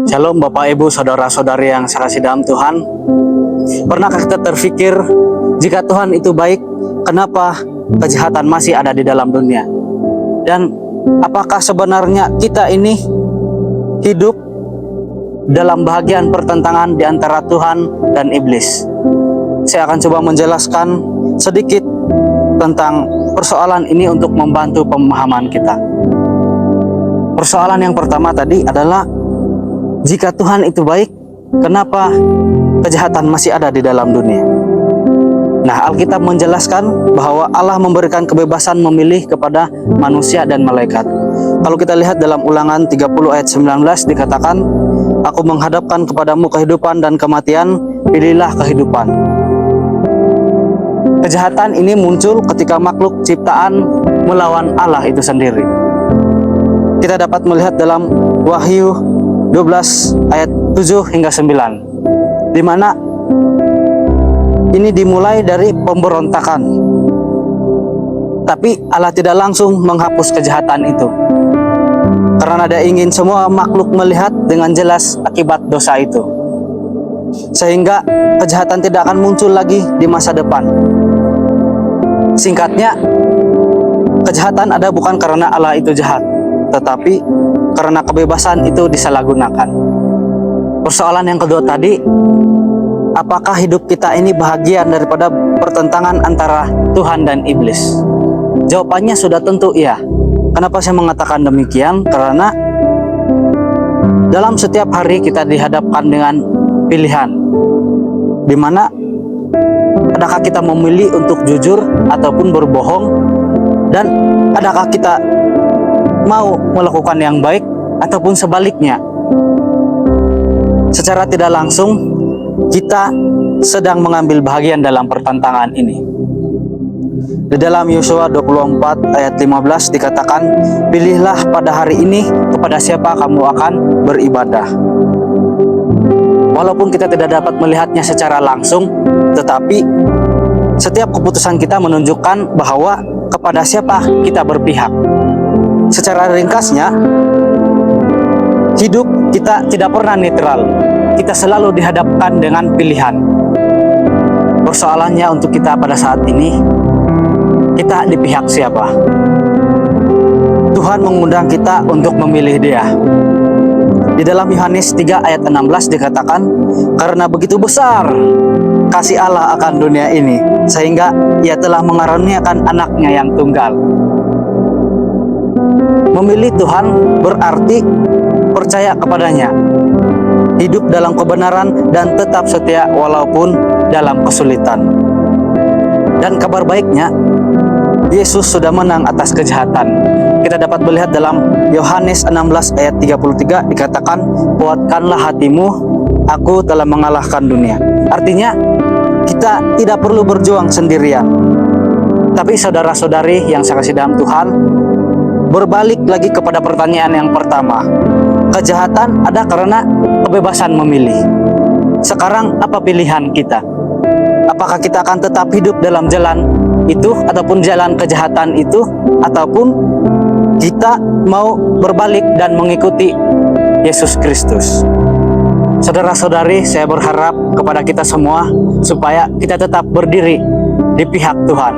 Shalom Bapak Ibu Saudara-saudari yang saya kasih dalam Tuhan. Pernahkah kita terpikir, jika Tuhan itu baik, kenapa kejahatan masih ada di dalam dunia? Dan apakah sebenarnya kita ini hidup dalam bahagian pertentangan di antara Tuhan dan iblis? Saya akan coba menjelaskan sedikit tentang persoalan ini untuk membantu pemahaman kita. Persoalan yang pertama tadi adalah, jika Tuhan itu baik, kenapa kejahatan masih ada di dalam dunia? Nah, Alkitab menjelaskan bahwa Allah memberikan kebebasan memilih kepada manusia dan malaikat. Kalau kita lihat dalam Ulangan 30 ayat 19 dikatakan, "Aku menghadapkan kepadamu kehidupan dan kematian, pilihlah kehidupan." Kejahatan ini muncul ketika makhluk ciptaan melawan Allah itu sendiri. Kita dapat melihat dalam Wahyu 12 ayat 7 hingga 9, di mana ini dimulai dari pemberontakan. Tapi Allah tidak langsung menghapus kejahatan itu, karena Dia ingin semua makhluk melihat dengan jelas akibat dosa itu, sehingga kejahatan tidak akan muncul lagi di masa depan. Singkatnya, kejahatan ada bukan karena Allah itu jahat, tetapi karena kebebasan itu disalahgunakan. Persoalan yang kedua tadi, apakah hidup kita ini bahagian daripada pertentangan antara Tuhan dan iblis? Jawabannya sudah tentu iya. Kenapa saya mengatakan demikian? Karena dalam setiap hari kita dihadapkan dengan pilihan, di mana adakah kita memilih untuk jujur ataupun berbohong, dan adakah kita mau melakukan yang baik ataupun sebaliknya. Secara tidak langsung kita sedang mengambil bahagian dalam pertentangan ini. Di dalam Yosua 24 ayat 15 dikatakan, "Pilihlah pada hari ini kepada siapa kamu akan beribadah." Walaupun kita tidak dapat melihatnya secara langsung, tetapi setiap keputusan kita menunjukkan bahwa kepada siapa kita berpihak. Secara ringkasnya, hidup kita tidak pernah netral. Kita selalu dihadapkan dengan pilihan. Persoalannya untuk kita pada saat ini, kita di pihak siapa? Tuhan mengundang kita untuk memilih Dia. Di dalam Yohanes 3 ayat 16 dikatakan, "Karena begitu besar kasih Allah akan dunia ini, sehingga Ia telah mengaruniakan anaknya yang tunggal." Memilih Tuhan berarti percaya kepadanya, hidup dalam kebenaran dan tetap setia walaupun dalam kesulitan. Dan kabar baiknya, Yesus sudah menang atas kejahatan. Kita dapat melihat dalam Yohanes 16 ayat 33 dikatakan, "Kuatkanlah hatimu, aku telah mengalahkan dunia." Artinya, kita tidak perlu berjuang sendirian. Tapi saudara-saudari yang saya kasih dalam Tuhan, berbalik lagi kepada pertanyaan yang pertama. Kejahatan ada karena kebebasan memilih. Sekarang apa pilihan kita? Apakah kita akan tetap hidup dalam jalan itu ataupun jalan kejahatan itu, ataupun kita mau berbalik dan mengikuti Yesus Kristus? Saudara-saudari, saya berharap kepada kita semua supaya kita tetap berdiri di pihak Tuhan.